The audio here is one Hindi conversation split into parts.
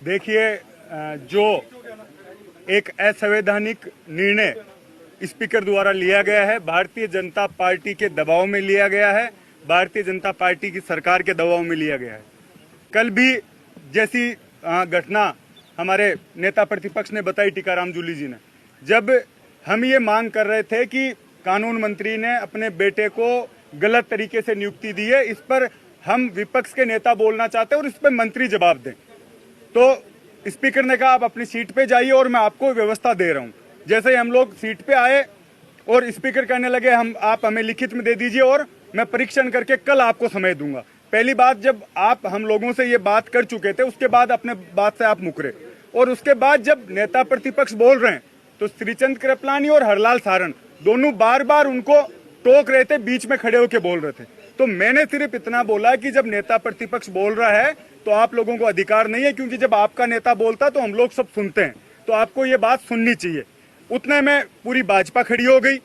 देखिए, जो एक असंवैधानिक निर्णय स्पीकर द्वारा लिया गया है, भारतीय जनता पार्टी के दबाव में लिया गया है, भारतीय जनता पार्टी की सरकार के दबाव में लिया गया है। कल भी जैसी घटना हमारे नेता प्रतिपक्ष ने बताई, टीकाराम जूली जी ने, जब हम ये मांग कर रहे थे कि कानून मंत्री ने अपने बेटे को गलत तरीके से नियुक्ति दी है, इस पर हम विपक्ष के नेता बोलना चाहते हैं और इस पर मंत्री जवाब दें, तो स्पीकर ने कहा आप अपनी सीट पे जाइए और मैं आपको व्यवस्था दे रहा हूं। जैसे ही हम लोग सीट पे आए और स्पीकर कहने लगे आप हमें लिखित में दे दीजिए और मैं परीक्षण करके कल आपको समय दूंगा। पहली बात, जब आप हम लोगों से ये बात कर चुके थे, उसके बाद अपने बात से आप मुकरे, और उसके बाद जब नेता प्रतिपक्ष बोल रहे हैं तो श्रीचंद कृपलानी और हरलाल सारण दोनों बार बार उनको टोक रहे थे, बीच में खड़े होकर बोल रहे थे। तो मैंने सिर्फ इतना बोला कि जब नेता प्रतिपक्ष बोल रहा है तो आप लोगों को अधिकार नहीं है, क्योंकि जब आपका नेता बोलता तो हम लोग सब सुनते हैं, तो आपको ये बात सुननी चाहिए। उतने में पूरी भाजपा खड़ी हो गई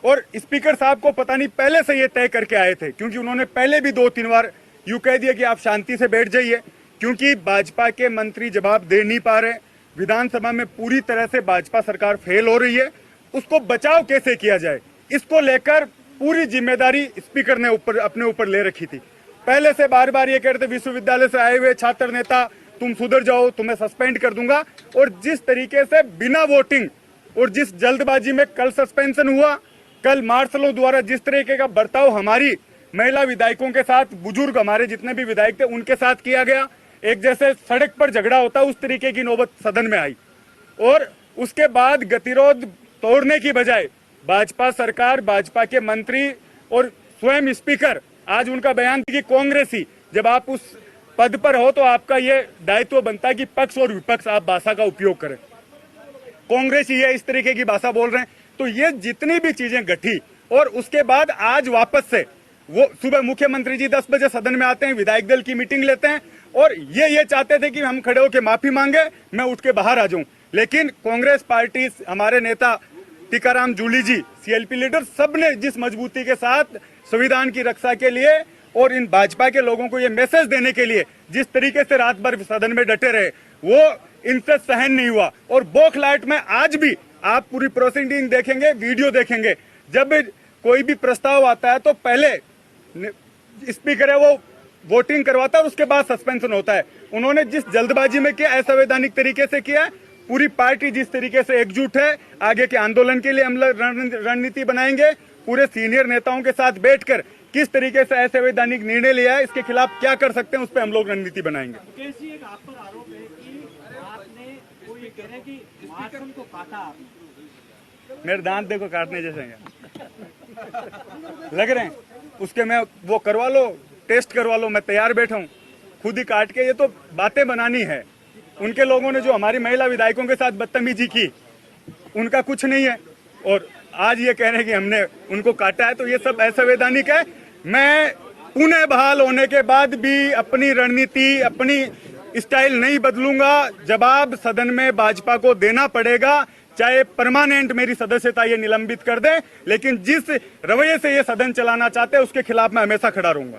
और स्पीकर साहब को पता नहीं पहले से ये तय करके आए थे, क्योंकि उन्होंने पहले भी 2-3 बार यूं कह दिया कि आप शांति से बैठ जाइए, क्योंकि भाजपा के मंत्री जवाब दे नहीं पा रहे। विधानसभा में पूरी तरह से भाजपा सरकार फेल हो रही है, उसको बचाव कैसे किया जाए, इसको लेकर पूरी जिम्मेदारी स्पीकर ने अपने ऊपर ले रखी थी। पहले से बार बार ये कह रहे थे विश्वविद्यालय से आए हुए छात्र नेता तुम सुधर जाओ, तुम्हें सस्पेंड कर दूंगा, और जिस तरीके से बिना वोटिंग और जिस जल्दबाजी में कल सस्पेंशन हुआ, कल मार्शलों द्वारा जिस तरीके का बर्ताव हमारी महिला विधायकों के साथ, बुजुर्ग हमारे जितने भी विधायक थे उनके साथ किया गया, एक जैसे सड़क पर झगड़ा होता उस तरीके की नौबत सदन में आई, और उसके बाद गतिरोध तोड़ने की बजाय भाजपा सरकार, भाजपा के मंत्री और स्वयं स्पीकर, आज उनका बयान था कि कांग्रेसी, जब आप उस पद पर हो तो आपका ये दायित्व बनता है कि पक्ष और विपक्ष आप भाषा का उपयोग करें। कांग्रेसी ये इस तरीके की भाषा बोल रहे हैं। तो ये जितनी भी चीजें घटी, और उसके बाद आज वापस से वो सुबह मुख्यमंत्री जी 10 बजे सदन में आते हैं, विधायक दल की मीटिंग लेते हैं, और ये चाहते थे कि हम खड़े होकर माफी मांगे, मैं उठ के बाहर आ जाऊं। लेकिन कांग्रेस पार्टी, हमारे नेता टीकाराम जूली जी, सीएलपी लीडर, सबने जिस मजबूती के साथ संविधान की रक्षा के लिए और इन भाजपा के लोगों को ये मैसेज देने के लिए जिस तरीके से रात भर सदन में डटे रहे, वो इनसे सहन नहीं हुआ। और बौखलाहट में आज भी आप पूरी प्रोसीडिंग देखेंगे, वीडियो देखेंगे, जब कोई भी प्रस्ताव आता है तो पहले स्पीकर है वो वोटिंग करवाता है और उसके बाद सस्पेंशन होता है। उन्होंने जिस जल्दबाजी में किया, असंवैधानिक तरीके से किया, पूरी पार्टी जिस तरीके से एकजुट है, आगे के आंदोलन के लिए हम रणनीति बनाएंगे, पूरे सीनियर नेताओं के साथ बैठकर किस तरीके से असंवैधानिक निर्णय लिया है, इसके खिलाफ क्या कर सकते हैं, उस पर हम लोग रणनीति बनाएंगे। एक आप पर आरोप है कि आपने वो ये कह रहे हैं कि मार्शल को काटा। मेरे दांत देखो काटने जैसे हैं लग रहे हैं, उसके मैं वो करवा लो, टेस्ट करवा लो, मैं तैयार बैठा हूँ खुद ही काट के। ये तो बातें बनानी है। उनके लोगों ने जो हमारी महिला विधायकों के साथ बदतमीजी की, उनका कुछ नहीं है, और आज ये कह रहे हैं कि हमने उनको काटा है, तो ये सब असंवैधानिक है। मैं पुनः बहाल होने के बाद भी अपनी रणनीति, अपनी स्टाइल नहीं बदलूंगा। जवाब सदन में भाजपा को देना पड़ेगा, चाहे परमानेंट मेरी सदस्यता ये निलंबित कर दे, लेकिन जिस रवैये से ये सदन चलाना चाहते हैं उसके खिलाफ मैं हमेशा खड़ा रहूंगा।